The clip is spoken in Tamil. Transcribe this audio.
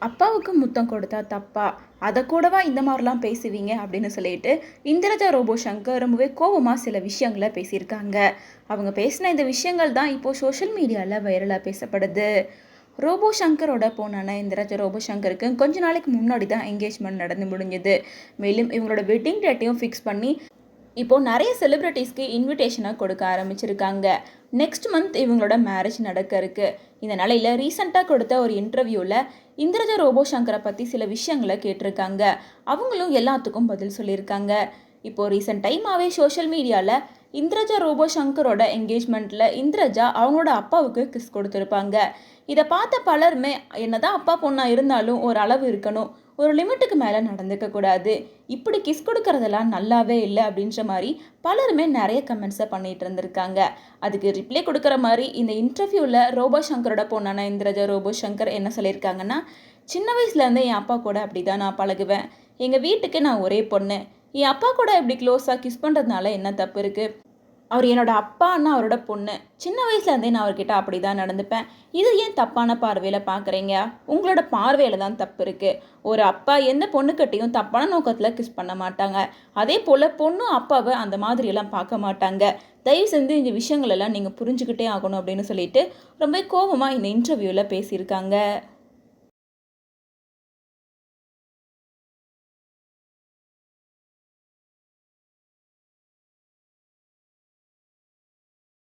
அப்பாவுக்கு முத்தம் கொடுத்தா தப்பா? அதை கூடவா இந்த மாதிரிலாம் பேசுவீங்க அப்படின்னு சொல்லிட்டு இந்திரஜா ரோபோ சங்கர் ரொம்பவே கோவமாக சில விஷயங்களை பேசியிருக்காங்க. அவங்க பேசின இந்த விஷயங்கள் தான் இப்போது சோஷியல் மீடியாவில் வைரலாக பேசப்படுது. ரோபோ சங்கரோட பொண்ணான இந்திரஜா ரோபோ சங்கருக்கு கொஞ்ச நாளைக்கு முன்னாடி தான் என்கேஜ்மெண்ட் நடந்து முடிஞ்சது. மேலும் இவங்களோட வெட்டிங் டேட்டையும் ஃபிக்ஸ் பண்ணி இப்போது நிறைய செலிப்ரிட்டிஸ்க்கு இன்விடேஷனாக கொடுக்க ஆரம்பிச்சிருக்காங்க. நெக்ஸ்ட் மந்த் இவங்களோட மேரேஜ் நடக்க இருக்கு. இந்த நிலையில் ரீசெண்டாக கொடுத்த ஒரு இன்டர்வியூவில் இந்திரஜா ரோபோ சங்கரை பற்றி சில விஷயங்களை கேட்டிருக்காங்க. அவங்களும் எல்லாத்துக்கும் பதில் சொல்லியிருக்காங்க. இப்போது ரீசெண்ட் டைமாகவே சோஷியல் மீடியாவில் இந்திரஜா ரோபோ சங்கரோட என்கேஜ்மெண்ட்டில் இந்திரஜா அவங்களோட அப்பாவுக்கு கிஸ் கொடுத்துருப்பாங்க. இதை பார்த்த பலருமே என்னதான் அப்பா பொண்ணாக இருந்தாலும் ஒரு அளவு இருக்கணும், ஒரு லிமிட்டுக்கு மேலே நடந்துக்க கூடாது, இப்படி கிஸ் கொடுக்கறதெல்லாம் நல்லாவே இல்லை அப்படின்ற மாதிரி பலருமே நிறைய கமெண்ட்ஸை பண்ணிட்டு இருந்திருக்காங்க. அதுக்கு ரிப்ளை கொடுக்குற மாதிரி இந்த இன்டர்வியூவில் ரோபோ சங்கரோட பொண்ணான இந்திரஜா ரோபோ சங்கர் என்ன சொல்லியிருக்காங்கன்னா, சின்ன வயசுலேருந்து என் அப்பா கூட அப்படி தான் நான் பழகுவேன். எங்கள் வீட்டுக்கு நான் ஒரே பொண்ணு. என் அப்பா கூட இப்படி க்ளோஸாக கிஸ் பண்ணுறதுனால என்ன தப்பு இருக்குது? அவர் என்னோட அப்பான்னா அவரோட பொண்ணு. சின்ன வயசுலேருந்தே நான் அவர்கிட்ட அப்படி தான் நடந்துப்பேன். இது ஏன் தப்பான பார்வையில் பார்க்குறீங்க? உங்களோட பார்வையில் தான் தப்பு இருக்குது. ஒரு அப்பா எந்த பொண்ணுக்கிட்டையும் தப்பான நோக்கத்தில் கிஸ் பண்ண மாட்டாங்க. அதே போல் பொண்ணும் அப்பாவை அந்த மாதிரியெல்லாம் பார்க்க மாட்டாங்க. தயவு செஞ்சு இந்த விஷயங்களெல்லாம் நீங்கள் புரிஞ்சுக்கிட்டே ஆகணும் அப்படின்னு சொல்லிட்டு ரொம்ப கோபமாக இந்த இன்டர்வியூவில் பேசியிருக்காங்க.